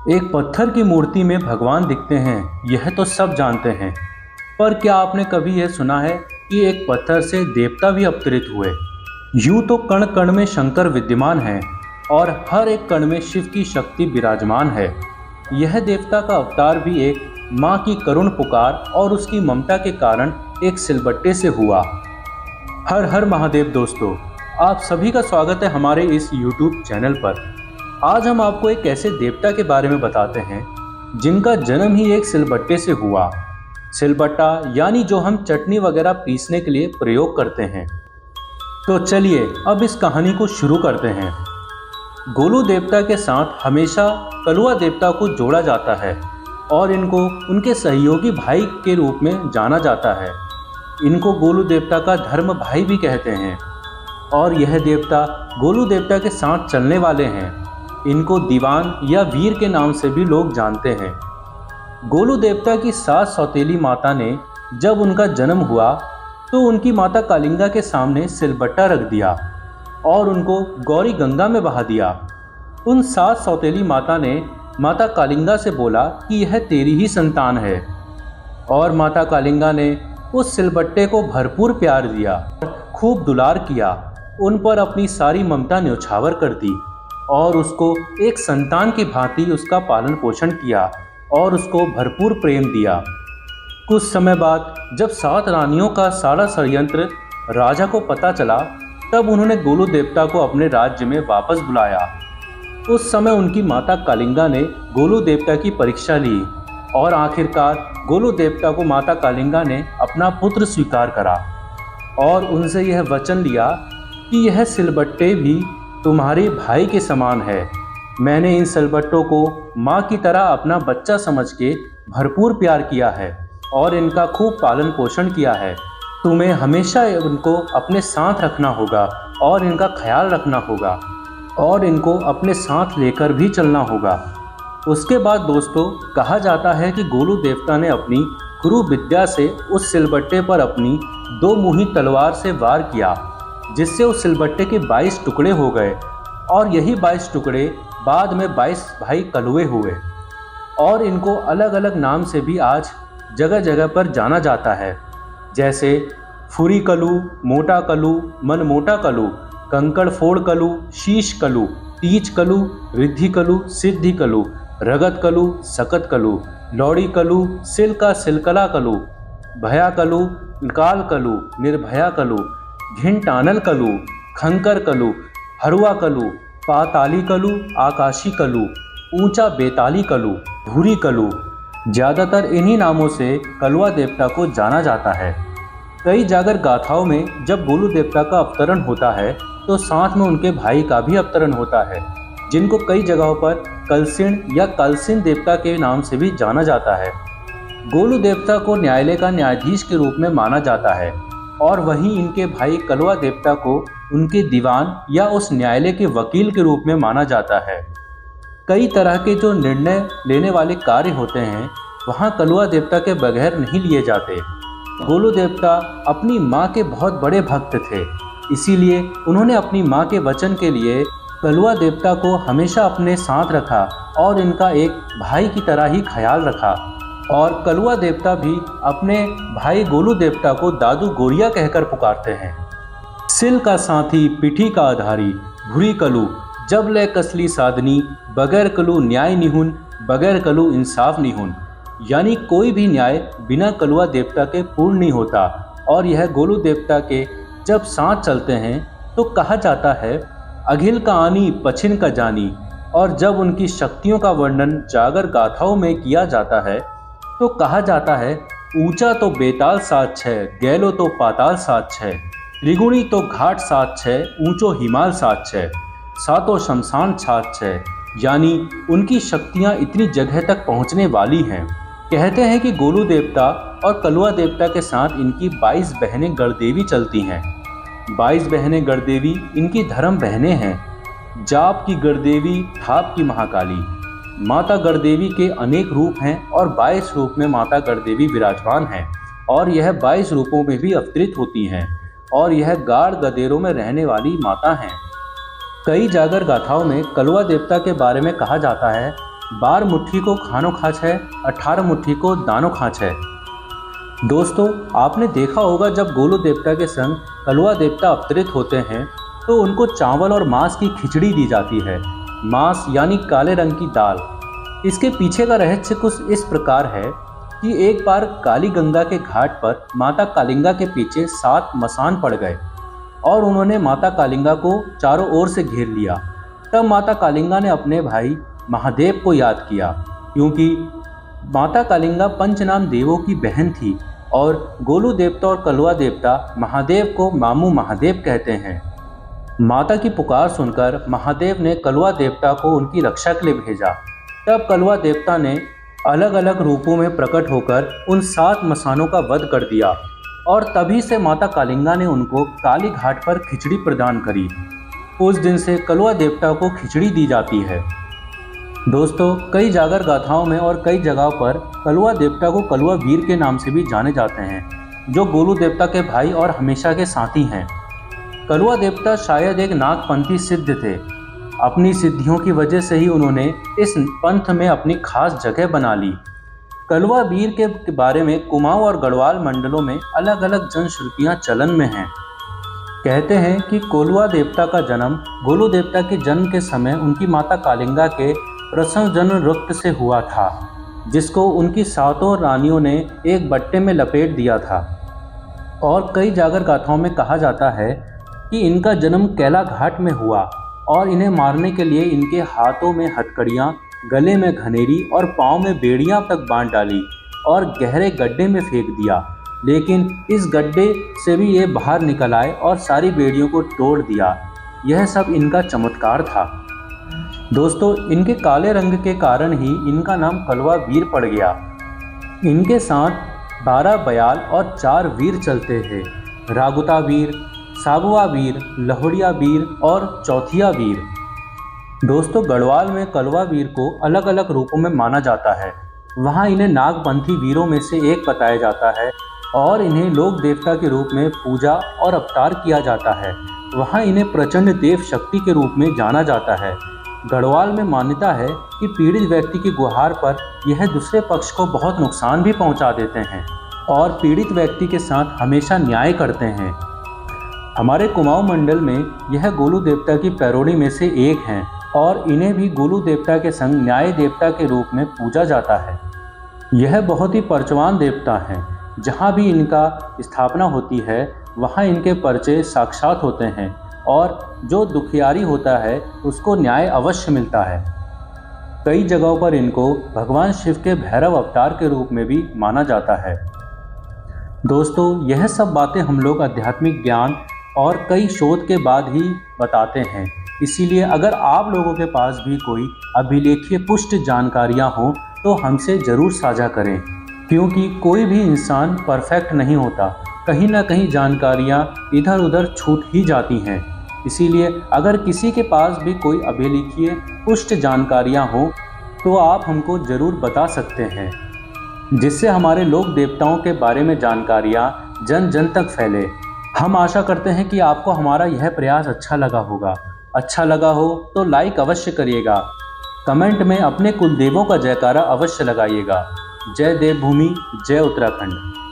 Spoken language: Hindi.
एक पत्थर की मूर्ति में भगवान दिखते हैं, यह तो सब जानते हैं। पर क्या आपने कभी यह सुना है कि एक पत्थर से देवता भी अवतरित हुए? यूं तो कण कण में शंकर विद्यमान है और हर एक कण में शिव की शक्ति विराजमान है। यह देवता का अवतार भी एक माँ की करुण पुकार और उसकी ममता के कारण एक सिलबट्टे से हुआ। हर हर महादेव दोस्तों, आप सभी का स्वागत है हमारे इस YouTube चैनल पर। आज हम आपको एक ऐसे देवता के बारे में बताते हैं जिनका जन्म ही एक सिलबट्टे से हुआ। सिलबट्टा यानी जो हम चटनी वगैरह पीसने के लिए प्रयोग करते हैं। तो चलिए अब इस कहानी को शुरू करते हैं। गोलू देवता के साथ हमेशा कलुआ देवता को जोड़ा जाता है और इनको उनके सहयोगी भाई के रूप में जाना जाता है। इनको गोलू देवता का धर्म भाई भी कहते हैं और यह देवता गोलू देवता के साथ चलने वाले हैं। इनको दीवान या वीर के नाम से भी लोग जानते हैं। गोलू देवता की सास सौतेली माता ने जब उनका जन्म हुआ तो उनकी माता कालिंगा के सामने सिलबट्टा रख दिया और उनको गौरी गंगा में बहा दिया। उन सास सौतेली माता ने माता कालिंगा से बोला कि यह तेरी ही संतान है और माता कालिंगा ने उस सिलबट्टे को भरपूर प्यार दिया, खूब दुलार किया, उन पर अपनी सारी ममता न्यौछावर कर दी और उसको एक संतान की भांति उसका पालन पोषण किया और उसको भरपूर प्रेम दिया। कुछ समय बाद जब 7 रानियों का सारा षड्यंत्र राजा को पता चला, तब उन्होंने गोलू देवता को अपने राज्य में वापस बुलाया। उस समय उनकी माता कालिंगा ने गोलू देवता की परीक्षा ली और आखिरकार गोलू देवता को माता कालिंगा ने अपना पुत्र स्वीकार करा और उनसे यह वचन लिया कि यह सिलबट्टे भी तुम्हारे भाई के समान है। मैंने इन सिलबट्टों को माँ की तरह अपना बच्चा समझ के भरपूर प्यार किया है और इनका खूब पालन पोषण किया है। तुम्हें हमेशा इनको अपने साथ रखना होगा और इनका ख्याल रखना होगा और इनको अपने साथ लेकर भी चलना होगा। उसके बाद दोस्तों, कहा जाता है कि गोलू देवता ने अपनी गुरु विद्या से उस सिलबट्टे पर अपनी 2 मुही तलवार से वार किया, जिससे उस सिलबट्टे के 22 टुकड़े हो गए और यही 22 टुकड़े बाद में 22 भाई कलुए हुए और इनको अलग अलग नाम से भी आज जगह जगह पर जाना जाता है, जैसे फुरी कलू, मोटा कलू, मनमोटा कलू, कंकड़ फोड़ कलू, शीश कलू, तीज कलू, रिद्धि कलू, सिद्धि कलू, रगत कलू, सकत कलू, लौड़ी कलू, सिलका सिलकला कलू, भया कलू, काल कलू, निर्भया कलू, घिंटानल कलू, खंकर कलू, हरुआ कलू, पाताली कलू, आकाशी कलू, ऊंचा बेताली कलू, भूरी कलू। ज़्यादातर इन्हीं नामों से कलुआ देवता को जाना जाता है। कई जागर गाथाओं में जब गोलू देवता का अवतरण होता है तो साथ में उनके भाई का भी अवतरण होता है, जिनको कई जगहों पर कलसिण या कलसिन देवता के नाम से भी जाना जाता है। गोलू देवता को न्यायालय का न्यायाधीश के रूप में माना जाता है और वहीं इनके भाई कलुआ देवता को उनके दीवान या उस न्यायालय के वकील के रूप में माना जाता है। कई तरह के जो निर्णय लेने वाले कार्य होते हैं वहाँ कलुआ देवता के बगैर नहीं लिए जाते। गोलू देवता अपनी माँ के बहुत बड़े भक्त थे, इसीलिए उन्होंने अपनी माँ के वचन के लिए कलुआ देवता को हमेशा अपने साथ रखा और इनका एक भाई की तरह ही ख्याल रखा। और कलुआ देवता भी अपने भाई गोलू देवता को दादू गोरिया कहकर पुकारते हैं। सिल का साथी पिठी का आधारी, भूरी कलू, जब ले कसली साधनी, बगैर कलू न्याय निहुन, बगैर कलू इंसाफ निहुन। यानी कोई भी न्याय बिना कलुआ देवता के पूर्ण नहीं होता। और यह गोलू देवता के जब साथ चलते हैं तो कहा जाता है अघिल का आनी पछिन का जानी। और जब उनकी शक्तियों का वर्णन जागर गाथाओं में किया जाता है तो कहा जाता है ऊंचा तो बेताल सात छः, गैलो तो पाताल सात छः, त्रिगुणी तो घाट सात छः, ऊंचो हिमाल सात छः, सातों शमशान सात छः। यानी उनकी शक्तियां इतनी जगह तक पहुंचने वाली हैं। कहते हैं कि गोलू देवता और कलुआ देवता के साथ इनकी 22 बहनें गणदेवी चलती हैं। 22 बहनें गणदेवी इनकी धर्म बहनें हैं। जाप की गणदेवी, थाप की महाकाली। माता गणदेवी के अनेक रूप हैं और 22 रूप में माता गणदेवी विराजमान हैं और यह 22 रूपों में भी अवतरित होती हैं और यह गाढ़ गदेरों में रहने वाली माता हैं। कई जागर गाथाओं में कलुआ देवता के बारे में कहा जाता है 12 मुट्ठी को खानो खाच है, 18 मुट्ठी को दानो खाच है। दोस्तों, आपने देखा होगा जब गोलू देवता के संग कलवा देवता अवतरित होते हैं तो उनको चावल और मांस की खिचड़ी दी जाती है। मांस यानी काले रंग की दाल। इसके पीछे का रहस्य कुछ इस प्रकार है कि एक बार काली गंगा के घाट पर माता कालिंगा के पीछे 7 मसान पड़ गए और उन्होंने माता कालिंगा को चारों ओर से घेर लिया। तब माता कालिंगा ने अपने भाई महादेव को याद किया, क्योंकि माता कालिंगा पंचनाम देवों की बहन थी और गोलू देवता और कलवा देवता महादेव को मामू महादेव कहते हैं। माता की पुकार सुनकर महादेव ने कलवा देवता को उनकी रक्षा के लिए भेजा। तब कलवा देवता ने अलग अलग रूपों में प्रकट होकर उन 7 मसानों का वध कर दिया और तभी से माता कालिंगा ने उनको काली घाट पर खिचड़ी प्रदान करी। उस दिन से कलवा देवता को खिचड़ी दी जाती है। दोस्तों, कई जागर गाथाओं में और कई जगहों पर कलवा देवता को कलवा वीर के नाम से भी जाने जाते हैं, जो गोलू देवता के भाई और हमेशा के साथी हैं। कलवा देवता शायद एक नागपंथी सिद्ध थे। अपनी सिद्धियों की वजह से ही उन्होंने इस पंथ में अपनी खास जगह बना ली। कलवा वीर के बारे में कुमाऊं और गढ़वाल मंडलों में अलग अलग जनश्रुतियाँ चलन में हैं। कहते हैं कि कोलवा देवता का जन्म गोलू देवता के जन्म के समय उनकी माता कालिंगा के प्रसव जन्म रक्त से हुआ था, जिसको उनकी 7 रानियों ने एक बट्टे में लपेट दिया था। और कई जागर गाथाओं में कहा जाता है कि इनका जन्म कैला घाट में हुआ और इन्हें मारने के लिए इनके हाथों में हथकड़ियाँ, गले में घनेरी और पाँव में बेड़ियाँ तक बांध डाली और गहरे गड्ढे में फेंक दिया। लेकिन इस गड्ढे से भी ये बाहर निकल आए और सारी बेड़ियों को तोड़ दिया। यह सब इनका चमत्कार था। दोस्तों, इनके काले रंग के कारण ही इनका नाम कलवा वीर पड़ गया। इनके साथ 12 बयाल और 4 वीर चलते हैं, रागुता वीर, साबुआ वीर, लहोड़िया वीर और चौथिया वीर। दोस्तों, गढ़वाल में कलवा वीर को अलग अलग रूपों में माना जाता है। वहाँ इन्हें नागपंथी वीरों में से एक बताया जाता है और इन्हें लोक देवता के रूप में पूजा और अवतार किया जाता है। वहाँ इन्हें प्रचंड देव शक्ति के रूप में जाना जाता है। गढ़वाल में मान्यता है कि पीड़ित व्यक्ति की गुहार पर यह दूसरे पक्ष को बहुत नुकसान भी पहुँचा देते हैं और पीड़ित व्यक्ति के साथ हमेशा न्याय करते हैं। हमारे कुमाऊं मंडल में यह गोलू देवता की पैरोड़ी में से एक हैं और इन्हें भी गोलू देवता के संग न्याय देवता के रूप में पूजा जाता है। यह बहुत ही पर्चवान देवता हैं। जहाँ भी इनका स्थापना होती है वहाँ इनके पर्चे साक्षात होते हैं और जो दुखियारी होता है उसको न्याय अवश्य मिलता है। कई जगहों पर इनको भगवान शिव के भैरव अवतार के रूप में भी माना जाता है। दोस्तों, यह सब बातें हम लोग आध्यात्मिक ज्ञान और कई शोध के बाद ही बताते हैं। इसीलिए अगर आप लोगों के पास भी कोई अभिलेखीय पुष्ट जानकारियां हों तो हमसे ज़रूर साझा करें, क्योंकि कोई भी इंसान परफेक्ट नहीं होता। कहीं ना कहीं जानकारियां इधर उधर छूट ही जाती हैं। इसीलिए अगर किसी के पास भी कोई अभिलेखीय पुष्ट जानकारियां हों तो आप हमको ज़रूर बता सकते हैं, जिससे हमारे लोक देवताओं के बारे में जानकारियां जन जन तक फैले। हम आशा करते हैं कि आपको हमारा यह प्रयास अच्छा लगा होगा। अच्छा लगा हो तो लाइक अवश्य करिएगा। कमेंट में अपने कुलदेवों का जयकारा अवश्य लगाइएगा। जय देवभूमि, जय उत्तराखंड।